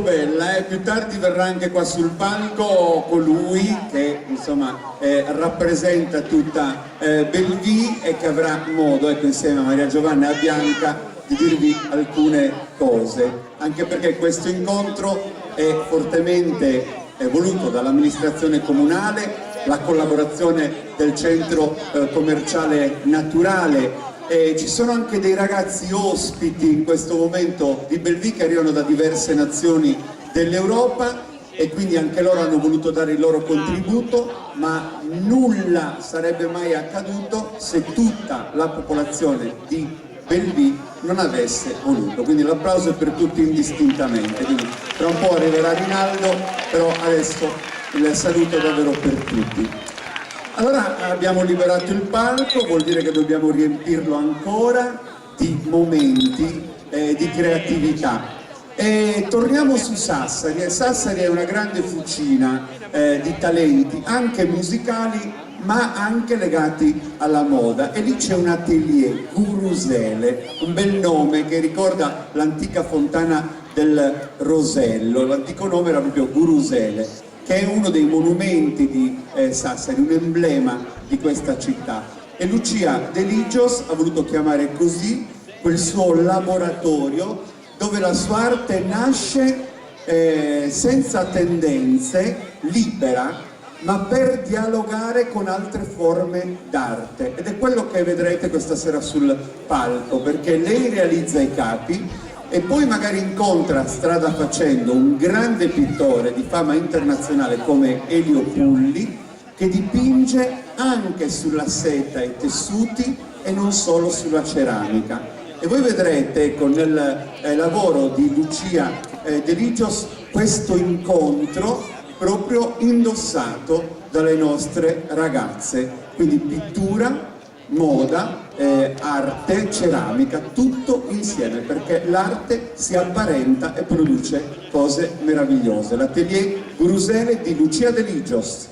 bella, più tardi verrà anche qua sul palco colui che insomma rappresenta tutta Bellevue e che avrà modo, ecco, insieme a Maria Giovanna e a Bianca, di dirvi alcune cose, anche perché questo incontro è fortemente voluto dall'amministrazione comunale, la collaborazione del centro commerciale naturale. Ci sono anche dei ragazzi ospiti in questo momento di Bellevue che arrivano da diverse nazioni dell'Europa e quindi anche loro hanno voluto dare il loro contributo, ma nulla sarebbe mai accaduto se tutta la popolazione di Bellevue non avesse voluto. Quindi l'applauso è per tutti indistintamente. Quindi tra un po' arriverà Rinaldo, però adesso il saluto davvero per tutti. Allora abbiamo liberato il palco, vuol dire che dobbiamo riempirlo ancora di momenti di creatività. E torniamo su Sassari. Sassari è una grande fucina di talenti, anche musicali, ma anche legati alla moda. E lì c'è un atelier, Gurusele, un bel nome che ricorda l'antica fontana del Rosello. L'antico nome era proprio Gurusele, che è uno dei monumenti di Sassari, un emblema di questa città. E Lucia De Ligios ha voluto chiamare così quel suo laboratorio dove la sua arte nasce senza tendenze, libera, ma per dialogare con altre forme d'arte. Ed è quello che vedrete questa sera sul palco, perché lei realizza i capi e poi magari incontra strada facendo un grande pittore di fama internazionale come Elio Pulli, che dipinge anche sulla seta e tessuti e non solo sulla ceramica. E voi vedrete con il lavoro di Lucia De Ligios questo incontro proprio indossato dalle nostre ragazze. Quindi pittura, moda, arte, ceramica, tutto insieme, perché l'arte si apparenta e produce cose meravigliose. L'atelier Gurusele di Lucia De Ligios.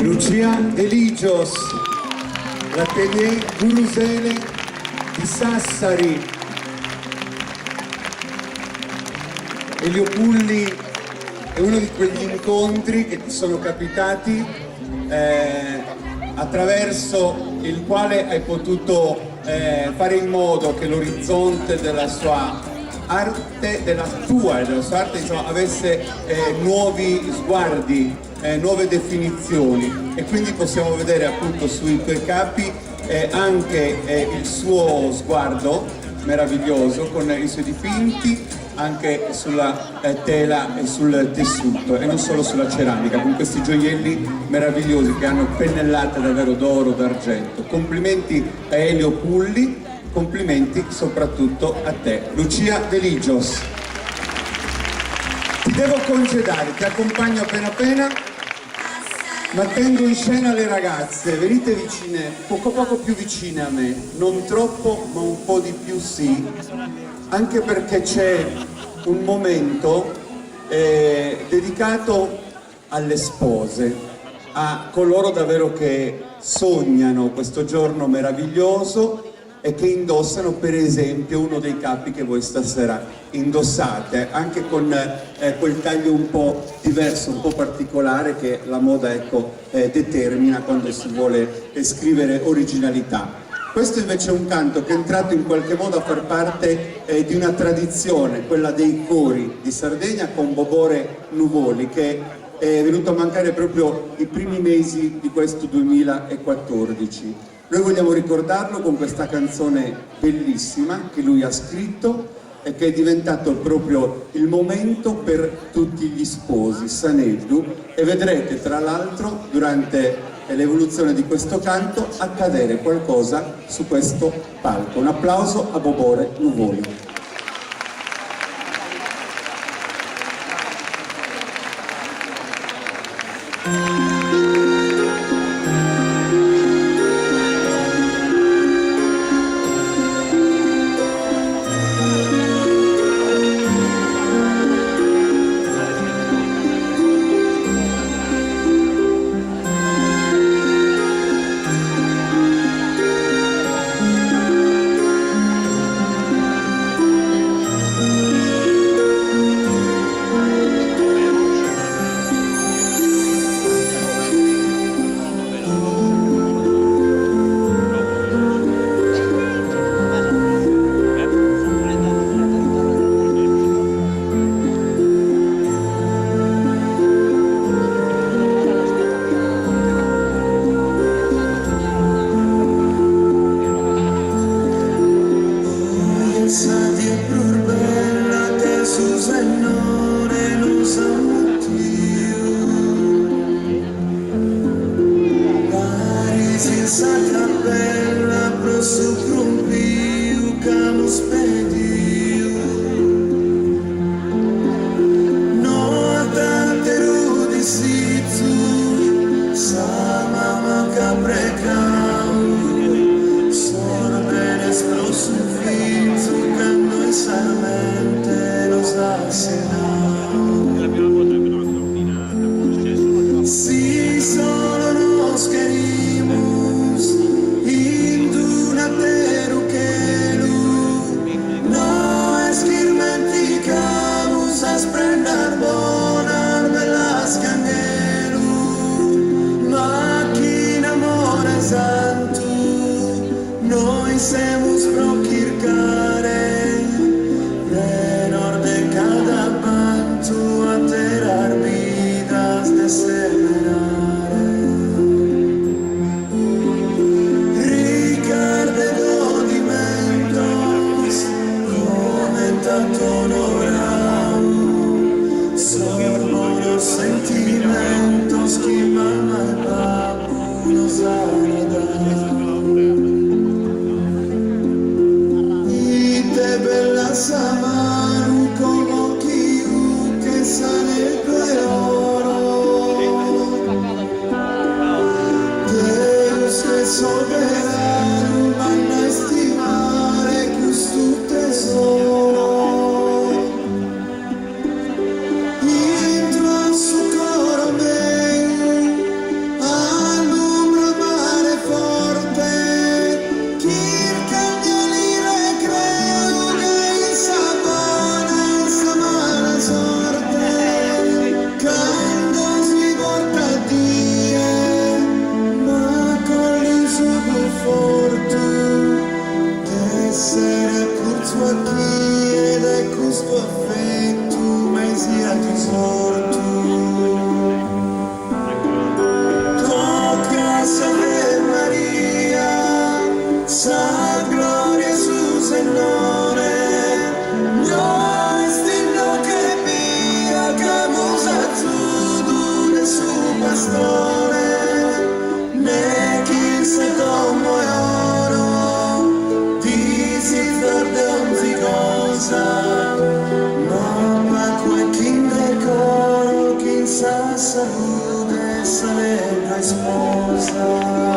Lucia Eligios, l'Atelier Gurusele di Sassari. Elio Pulli è uno di quegli incontri che ti sono capitati attraverso il quale hai potuto fare in modo che l'orizzonte della sua arte, della sua arte, insomma, avesse nuovi sguardi, nuove definizioni, e quindi possiamo vedere appunto sui tuoi capi anche il suo sguardo meraviglioso con i suoi dipinti anche sulla tela e sul tessuto, e non solo sulla ceramica, con questi gioielli meravigliosi che hanno pennellate davvero d'oro, d'argento. Complimenti a Elio Pulli, complimenti soprattutto a te, Lucia Eligios. Ti devo congedare, ti accompagno appena appena, ma tengo in scena le ragazze. Venite vicine, poco più vicine a me, non troppo ma un po' di più sì, anche perché c'è un momento dedicato alle spose, a coloro davvero che sognano questo giorno meraviglioso e che indossano per esempio uno dei capi che voi stasera indossate, anche con quel taglio un po' diverso, un po' particolare che la moda, ecco, determina quando si vuole scrivere originalità. Questo invece è un canto che è entrato in qualche modo a far parte di una tradizione, quella dei cori di Sardegna, con Bobore Nuvoli, che è venuto a mancare proprio i primi mesi di questo 2014. Noi vogliamo ricordarlo con questa canzone bellissima che lui ha scritto e che è diventato proprio il momento per tutti gli sposi, Saneddu, e vedrete tra l'altro durante l'evoluzione di questo canto accadere qualcosa su questo palco. Un applauso a Bobore Nuvoli. Sarada Ite bella Samaru con occhi che sarebbe oro Deus che soberano manna estimare questo tesoro salute sarebbe sposa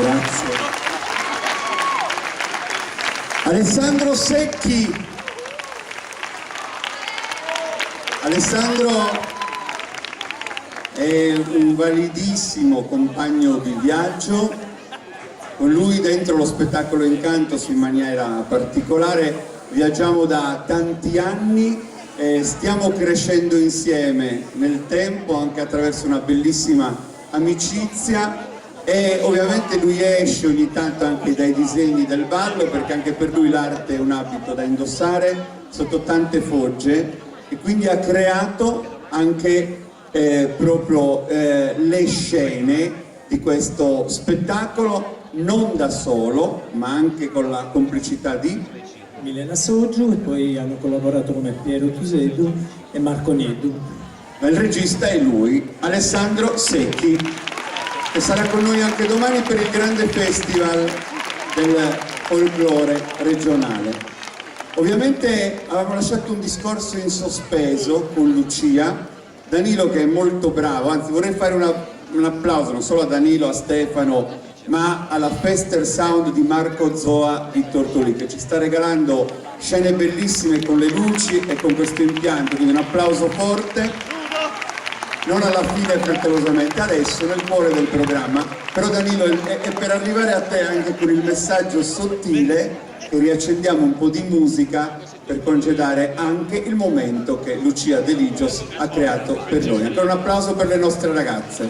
Grazie. Alessandro Secchi. Alessandro è un validissimo compagno di viaggio, con lui dentro lo spettacolo Incantos in maniera particolare viaggiamo da tanti anni e stiamo crescendo insieme nel tempo anche attraverso una bellissima amicizia. E ovviamente lui esce ogni tanto anche dai disegni del ballo, perché anche per lui l'arte è un abito da indossare sotto tante fogge, e quindi ha creato anche proprio le scene di questo spettacolo, non da solo ma anche con la complicità di Milena Soggio, e poi hanno collaborato come Piero Tusedu e Marco Niedu. Ma il regista è lui, Alessandro Secchi, che sarà con noi anche domani per il grande festival del folklore regionale. Ovviamente avevamo lasciato un discorso in sospeso con Lucia, Danilo che è molto bravo, anzi vorrei fare un applauso non solo a Danilo, a Stefano, ma alla Fester Sound di Marco Zoa di Tortolì, che ci sta regalando scene bellissime con le luci e con questo impianto, quindi un applauso forte. Non alla fine frettolosamente, adesso nel cuore del programma, però Danilo è per arrivare a te anche con il messaggio sottile che riaccendiamo un po' di musica per concedere anche il momento che Lucia De Ligios ha creato per noi. Ancora un applauso per le nostre ragazze.